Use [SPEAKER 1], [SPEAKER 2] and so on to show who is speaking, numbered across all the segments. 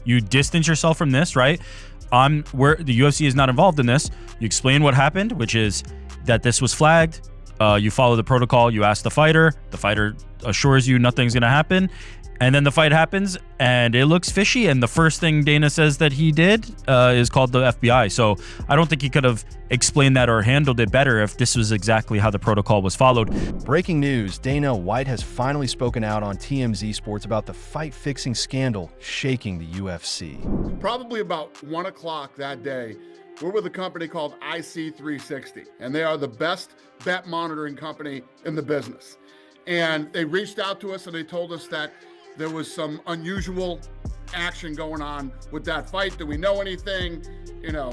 [SPEAKER 1] You distance yourself from this, right? Where the UFC is not involved in this. You explain what happened, which is that this was flagged. You follow the protocol. You ask the fighter assures you nothing's going to happen. And then the fight happens and it looks fishy. And the first thing Dana says that he did is called the FBI. So I don't think he could have explained that or handled it better if this was exactly how the protocol was followed.
[SPEAKER 2] Breaking news, Dana White has finally spoken out on TMZ Sports about the fight-fixing scandal shaking the UFC.
[SPEAKER 3] Probably about 1 o'clock that day, we're with a company called IC360, and they are the best bet monitoring company in the business. And they reached out to us and they told us that there was some unusual action going on with that fight. Do we know anything? You know,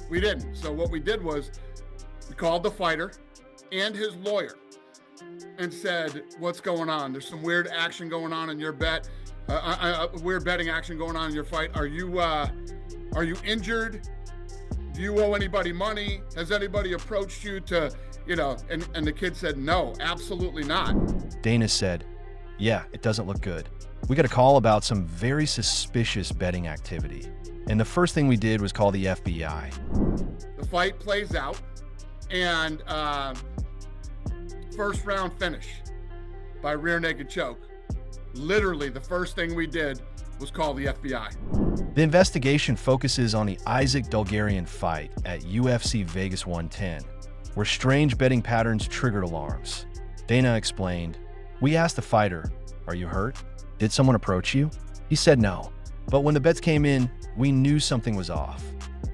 [SPEAKER 3] we didn't. So what we did was we called the fighter and his lawyer and said, what's going on? There's some weird action going on in your bet, weird betting action going on in your fight. Are you injured? Do you owe anybody money? Has anybody approached you to, you know, and the kid said, no, absolutely not.
[SPEAKER 2] Dana said, yeah, it doesn't look good. We got a call about some very suspicious betting activity. And the first thing we did was call the FBI.
[SPEAKER 3] The fight plays out and first round finish by rear naked choke. Literally the first thing we did was call the FBI.
[SPEAKER 2] The investigation focuses on the Isaac Dulgarian fight at UFC Vegas 110, where strange betting patterns triggered alarms. Dana explained, we asked the fighter, are you hurt? Did someone approach you? He said no. But when the bets came in, we knew something was off.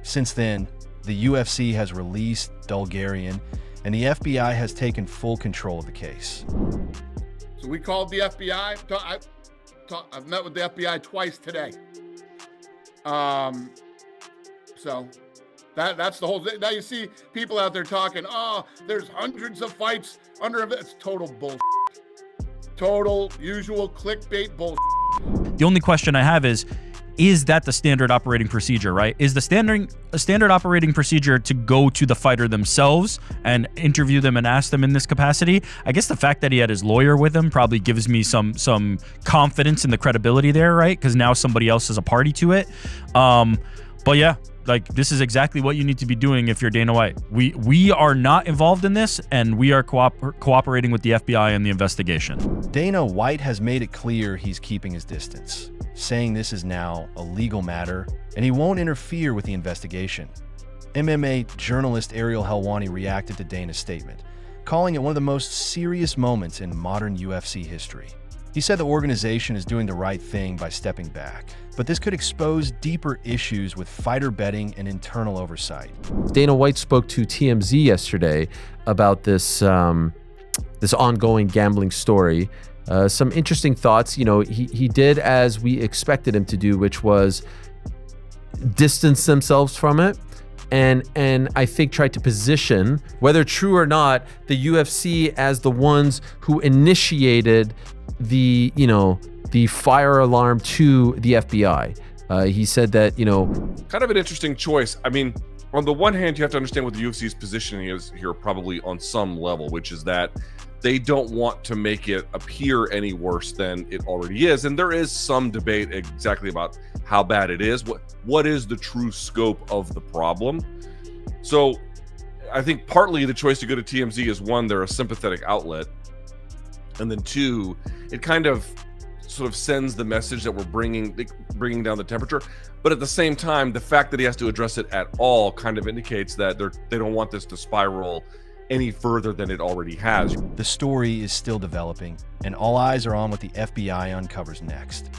[SPEAKER 2] Since then, the UFC has released Dulgarian, and the FBI has taken full control of the case.
[SPEAKER 3] So we called the FBI. I've met with the FBI twice today. So that's the whole thing. Now you see people out there talking, oh, there's hundreds of fights under it's total bullshit. Total usual clickbait bullshit.
[SPEAKER 1] The only question I have is that the standard operating procedure, right? Is the standard operating procedure to go to the fighter themselves and interview them and ask them in this capacity? I guess the fact that he had his lawyer with him probably gives me some confidence in the credibility there, right? Because now somebody else is a party to it. But yeah, like this is exactly what you need to be doing if you're Dana White. We are not involved in this, and we are cooperating with the FBI in the investigation.
[SPEAKER 2] Dana White has made it clear he's keeping his distance, saying this is now a legal matter and he won't interfere with the investigation. MMA journalist Ariel Helwani reacted to Dana's statement, calling it one of the most serious moments in modern UFC history. He said the organization is doing the right thing by stepping back, but this could expose deeper issues with fighter betting and internal oversight.
[SPEAKER 4] Dana White spoke to TMZ yesterday about this ongoing gambling story. Some interesting thoughts. You know, he did as we expected him to do, which was distance themselves from it. And I think tried to position, whether true or not, the UFC as the ones who initiated the fire alarm to the FBI. He said that,
[SPEAKER 5] kind of an interesting choice. I mean, on the one hand, you have to understand what the UFC's positioning is here, probably on some level, which is that they don't want to make it appear any worse than it already is. And there is some debate exactly about how bad it is. What is the true scope of the problem? So I think partly the choice to go to TMZ is, one, they're a sympathetic outlet. And then two, it kind of sort of sends the message that we're bringing down the temperature. But at the same time, the fact that he has to address it at all kind of indicates that they don't want this to spiral any further than it already has.
[SPEAKER 2] The story is still developing, and all eyes are on what the FBI uncovers next.